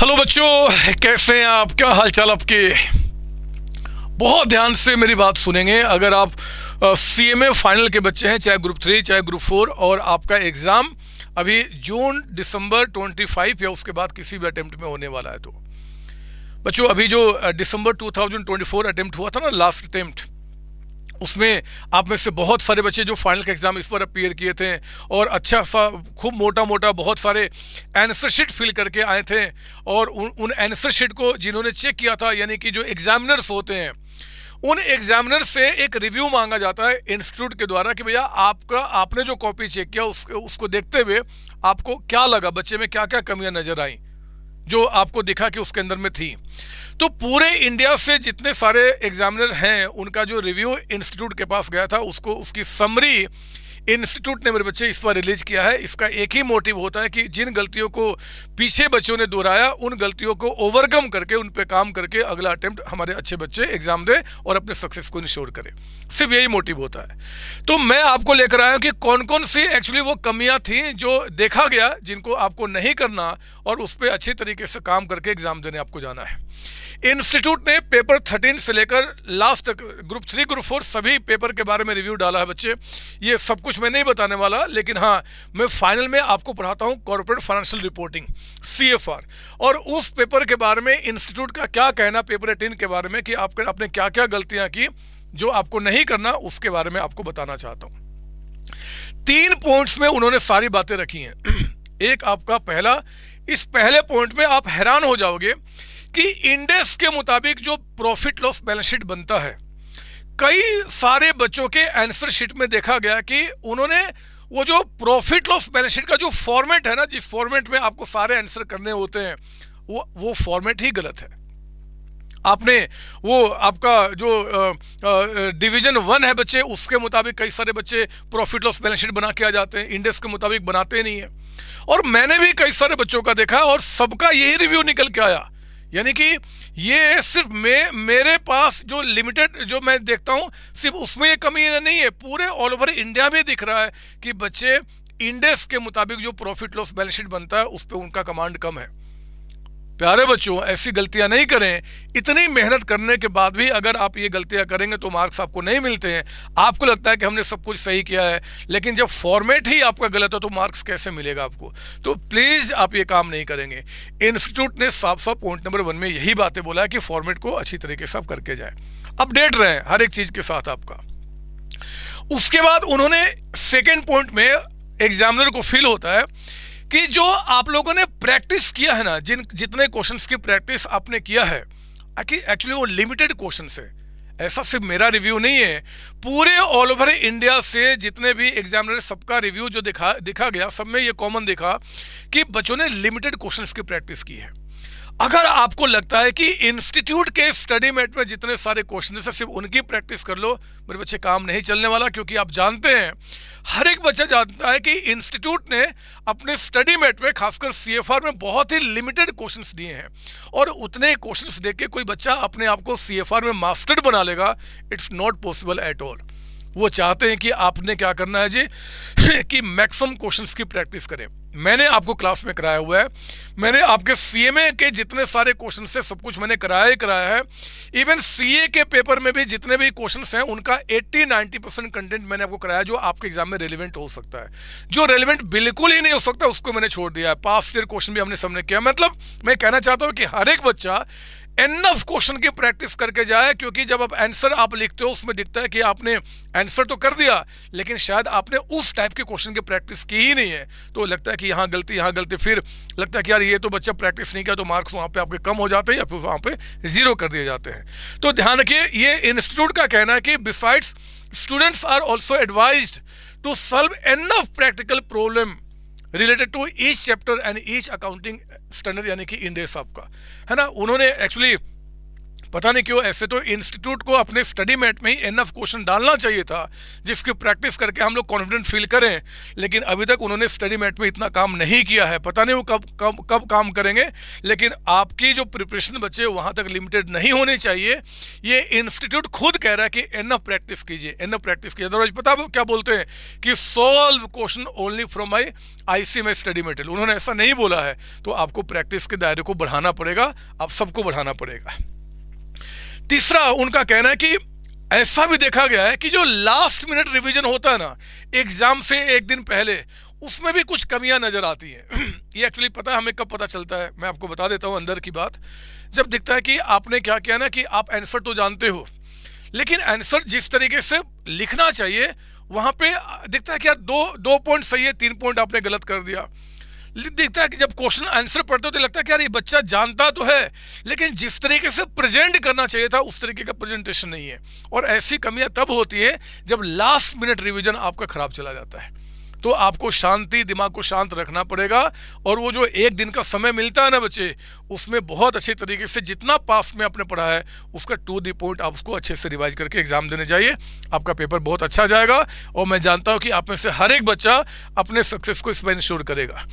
Hello बच्चों, कैसे हैं आप? क्या हाल चाल आपके? बहुत ध्यान से मेरी बात सुनेंगे। अगर आप सीएमए फाइनल के बच्चे हैं, चाहे ग्रुप 3 चाहे ग्रुप 4, और आपका एग्ज़ाम अभी जून दिसंबर 25 या उसके बाद किसी भी अटेम्प्ट में होने वाला है, तो बच्चों अभी जो दिसंबर 2024 अटेम्प्ट हुआ था ना, लास्ट अटेम्प्ट, उसमें आप में से बहुत सारे बच्चे जो फाइनल का एग्ज़ाम इस पर अपीयर किए थे और अच्छा सा खूब मोटा मोटा बहुत सारे आंसर शीट फिल करके आए थे, और उन आंसर शीट को जिन्होंने चेक किया था, यानी कि जो एग्जामिनर्स होते हैं, उन एग्जामिनर से एक रिव्यू मांगा जाता है इंस्टीट्यूट के द्वारा कि भैया आपने जो कॉपी चेक किया उसको देखते हुए आपको क्या लगा, बच्चे में क्या क्या कमियां नजर आई जो आपको दिखा कि उसके अंदर में थी। तो पूरे इंडिया से जितने सारे एग्जामिनर हैं, उनका जो रिव्यू इंस्टीट्यूट के पास गया था, उसकी समरी इंस्टीट्यूट ने मेरे बच्चे इस बार रिलीज किया है। इसका एक ही मोटिव होता है कि जिन गलतियों को पीछे बच्चों ने दोहराया, उन गलतियों को ओवरकम करके, उन पे काम करके अगला अटेम्प्ट हमारे अच्छे बच्चे एग्जाम दे और अपने सक्सेस को इंश्योर करें। सिर्फ यही मोटिव होता है। तो मैं आपको लेकर आया हूं कि कौन कौन सी एक्चुअली वो कमियां थी जो देखा गया, जिनको आपको नहीं करना और उस पर अच्छी तरीके से काम करके एग्जाम देने आपको जाना है। इंस्टीट्यूट ने पेपर 13 से लेकर लास्ट तक ग्रुप 3 ग्रुप 4 सभी पेपर के बारे में रिव्यू डाला है बच्चे। ये सब कुछ मैं नहीं बताने वाला, लेकिन हाँ, मैं फाइनल में आपको पढ़ाता हूँ कॉर्पोरेट फाइनेंशियल रिपोर्टिंग CFR, और उस पेपर के बारे में इंस्टीट्यूट का क्या कहना पेपर 18 के बारे में कि आपने क्या क्या गलतियां की जो आपको नहीं करना, उसके बारे में आपको बताना चाहता हूँ। 3 पॉइंट्स में उन्होंने सारी बातें रखी हैं। एक आपका पहला, इस पहले पॉइंट में आप हैरान हो जाओगे कि इंडेक्स के मुताबिक जो प्रॉफिट लॉस बैलेंस शीट बनता है, कई सारे बच्चों के आंसर शीट में देखा गया कि उन्होंने वो जो प्रॉफिट लॉस बैलेंस शीट का जो फॉर्मेट है ना, जिस फॉर्मेट में आपको सारे आंसर करने होते हैं, वो फॉर्मेट ही गलत है। आपने वो आपका जो डिवीजन 1 है बच्चे, उसके मुताबिक कई सारे बच्चे प्रॉफिट लॉस बैलेंस शीट बना के आ जाते हैं, इंडेक्स के मुताबिक बनाते नहीं है। और मैंने भी कई सारे बच्चों का देखा और सबका यही रिव्यू निकल के आया। यानी कि ये सिर्फ मेरे पास जो लिमिटेड जो मैं देखता हूँ, सिर्फ उसमें ये कमी नहीं है, पूरे ऑल ओवर इंडिया में दिख रहा है कि बच्चे इंडेक्स के मुताबिक जो प्रॉफिट लॉस बैलेंस शीट बनता है उस पर उनका कमांड कम है। प्यारे बच्चों, ऐसी गलतियां नहीं करें। इतनी मेहनत करने के बाद भी अगर आप ये गलतियां करेंगे तो मार्क्स आपको नहीं मिलते हैं। आपको लगता है कि हमने सब कुछ सही किया है, लेकिन जब फॉर्मेट ही आपका गलत हो तो मार्क्स कैसे मिलेगा आपको? तो प्लीज़ आप ये काम नहीं करेंगे। इंस्टीट्यूट ने साफ साफ पॉइंट नंबर 1 में यही बातें बोला है कि फॉर्मेट को अच्छी तरीके से आप करके जाएं, अपडेट रहें हर एक चीज़ के साथ आपका। उसके बाद उन्होंने सेकेंड पॉइंट में एग्जामिनर को फील होता है कि जो आप लोगों ने प्रैक्टिस किया है ना, जितने क्वेश्चंस की प्रैक्टिस आपने किया है, एक्चुअली वो लिमिटेड क्वेश्चंस है। ऐसा सिर्फ मेरा रिव्यू नहीं है, पूरे ऑल ओवर इंडिया से जितने भी एग्जामिनर, सबका रिव्यू जो दिखा गया, सब में ये कॉमन दिखा कि बच्चों ने लिमिटेड क्वेश्चंस की प्रैक्टिस की है। अगर आपको लगता है कि इंस्टीट्यूट के स्टडी मेट में जितने सारे क्वेश्चन है सिर्फ उनकी प्रैक्टिस कर लो, मेरे बच्चे काम नहीं चलने वाला। क्योंकि आप जानते हैं, हर एक बच्चा जानता है कि इंस्टीट्यूट ने अपने स्टडी मेट में खासकर CFR में बहुत ही लिमिटेड क्वेश्चंस दिए हैं, और उतने क्वेश्चंस देख के कोई बच्चा अपने आप को CFR में मास्टर्ड बना लेगा, it's not possible at all. वो चाहते हैं कि आपने क्या करना है जी कि मैक्सिमम क्वेश्चंस की प्रैक्टिस करें। मैंने आपको क्लास में कराया हुआ है, मैंने आपके CMA के जितने सारे क्वेश्चन से सब कुछ मैंने कराया है। इवन CA के पेपर में भी जितने भी क्वेश्चंस हैं उनका 80-90% कंटेंट मैंने आपको कराया जो आपके एग्जाम में रेलिवेंट हो सकता है। जो रेलिवेंट बिल्कुल ही नहीं हो सकता उसको मैंने छोड़ दिया है। पास्ट ईयर क्वेश्चन भी हमने सबने किया। मतलब मैं कहना चाहता हूँ कि हर एक बच्चा एनफ क्वेश्चन की प्रैक्टिस करके जाए, क्योंकि जब आप आंसर आप लिखते हो उसमें दिखता है कि आपने आंसर तो कर दिया, लेकिन शायद आपने उस टाइप के क्वेश्चन की प्रैक्टिस की ही नहीं है। तो लगता है कि यहाँ गलती, फिर लगता है कि यार ये तो बच्चा प्रैक्टिस नहीं किया, तो मार्क्स वहाँ पे आपके कम हो जाते हैं या फिर वहाँ पे 0 कर दिए जाते हैं। तो ध्यान रखिए, ये इंस्टीट्यूट का कहना है कि besides students are also advised to solve enough practical problem related to each chapter and each accounting standard, यानी कि इंडेक्स आपका है ना। उन्होंने एक्चुअली पता नहीं क्यों, ऐसे तो इंस्टीट्यूट को अपने स्टडी मैट में ही एनफ क्वेश्चन डालना चाहिए था जिसकी प्रैक्टिस करके हम लोग कॉन्फिडेंट फील करें, लेकिन अभी तक उन्होंने स्टडी मैट में इतना काम नहीं किया है। पता नहीं वो कब काम करेंगे, लेकिन आपकी जो प्रिपरेशन बच्चे वहाँ तक लिमिटेड नहीं होनी चाहिए। ये इंस्टीट्यूट खुद कह रहा है कि एनफ प्रैक्टिस कीजिए, एनफ प्रैक्टिस कीजिए। अदरवाइज पता है क्या बोलते हैं कि solve question only from my ICMS study material. उन्होंने ऐसा नहीं बोला है, तो आपको प्रैक्टिस के दायरे को बढ़ाना पड़ेगा, आप सबको बढ़ाना पड़ेगा। तीसरा उनका कहना है कि ऐसा भी देखा गया है कि जो लास्ट मिनट रिवीजन होता है ना एग्जाम से एक दिन पहले, उसमें भी कुछ कमियां नजर आती हैं। ये एक्चुअली पता है हमें कब पता चलता है, मैं आपको बता देता हूं अंदर की बात। जब दिखता है कि आपने क्या किया ना कि आप आंसर तो जानते हो, लेकिन आंसर जिस तरीके से लिखना चाहिए वहां पे दिखता है कि यार दो पॉइंट सही है, 3 पॉइंट आपने गलत कर दिया। दिखता है कि जब क्वेश्चन आंसर पढ़ते हो तो लगता है कि यार ये बच्चा जानता तो है, लेकिन जिस तरीके से प्रेजेंट करना चाहिए था उस तरीके का प्रेजेंटेशन नहीं है। और ऐसी कमियां तब होती है जब लास्ट मिनट रिवीजन आपका खराब चला जाता है। तो आपको शांति, दिमाग को शांत रखना पड़ेगा, और वो जो एक दिन का समय मिलता है ना बच्चे, उसमें बहुत अच्छे तरीके से जितना पास्ट में आपने पढ़ा है उसका टू द पॉइंट आप उसको अच्छे से रिवाइज करके एग्जाम देने जाइए। आपका पेपर बहुत अच्छा जाएगा, और मैं जानता हूं कि आप में से हर एक बच्चा अपने सक्सेस को इसमें इंश्योर करेगा।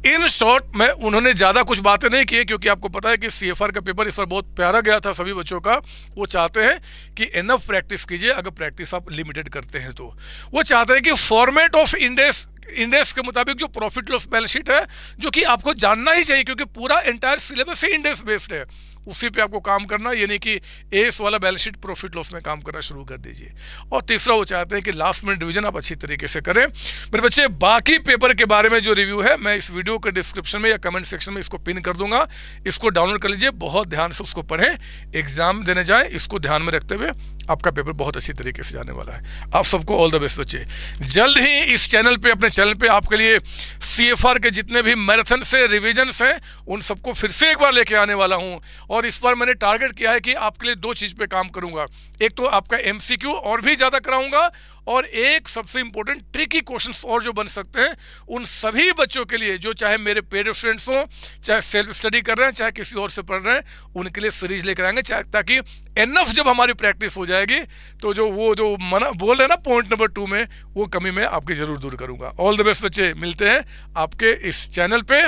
इन शॉर्ट में उन्होंने ज़्यादा कुछ बातें नहीं की, क्योंकि आपको पता है कि CFR का पेपर इस बार बहुत प्यारा गया था सभी बच्चों का। वो चाहते हैं कि इनफ प्रैक्टिस कीजिए, अगर प्रैक्टिस आप लिमिटेड करते हैं तो। वो चाहते हैं कि फॉर्मेट ऑफ इंडेक्स के मुताबिक जो प्रॉफिट लॉस बैलेंस शीट है, जो कि आपको जानना ही चाहिए क्योंकि पूरा एंटायर सिलेबस ही इंडेक्स बेस्ड है, उसी पे आपको काम करना, ये नहीं कि एस वाला बैलेंस शीट प्रॉफिट लॉस में काम करना शुरू कर दीजिए। और तीसरा वो चाहते हैं कि लास्ट मिनट डिवीजन आप अच्छी तरीके से करें। मेरे बच्चे, बाकी पेपर के बारे में जो रिव्यू है मैं इस वीडियो के डिस्क्रिप्शन में या कमेंट सेक्शन में इसको पिन कर दूंगा, इसको डाउनलोड कर लीजिए, बहुत ध्यान से उसको पढ़ें, एग्जाम देने जाएं, इसको ध्यान में रखते हुए आपका पेपर बहुत अच्छी तरीके से जाने वाला है। आप सबको ऑल द बेस्ट बच्चे। जल्द ही इस चैनल पे, अपने चैनल पे आपके लिए CFR के जितने भी मैराथन से रिवीजन्स हैं उन सबको फिर से एक बार लेके आने वाला हूं। और इस बार मैंने टारगेट किया है कि आपके लिए 2 चीज़ पे काम करूंगा। एक तो आपका MCQ और भी ज़्यादा कराऊंगा, और एक सबसे इंपॉर्टेंट ट्रिकी क्वेश्चंस और जो बन सकते हैं उन सभी बच्चों के लिए, जो चाहे मेरे पेड स्टूडेंट्स हों, चाहे सेल्फ स्टडी कर रहे हैं, चाहे किसी और से पढ़ रहे हैं, उनके लिए सीरीज लेकर आएंगे, ताकि एनफ जब हमारी प्रैक्टिस हो जाएगी तो जो मना बोल रहे हैं ना पॉइंट नंबर 2 में, वो कमी मैं आपकी जरूर दूर करूंगा। ऑल द बेस्ट बच्चे, मिलते हैं आपके इस चैनल पे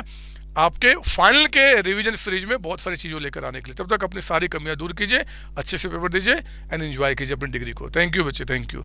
आपके फाइनल के रिवीजन सीरीज में बहुत सारी चीज़ों लेकर आने के लिए। तब तक अपनी सारी कमियां दूर कीजिए, अच्छे से पेपर दीजिए एंड एंजॉय कीजिए अपनी डिग्री को। थैंक यू बच्चे, थैंक यू।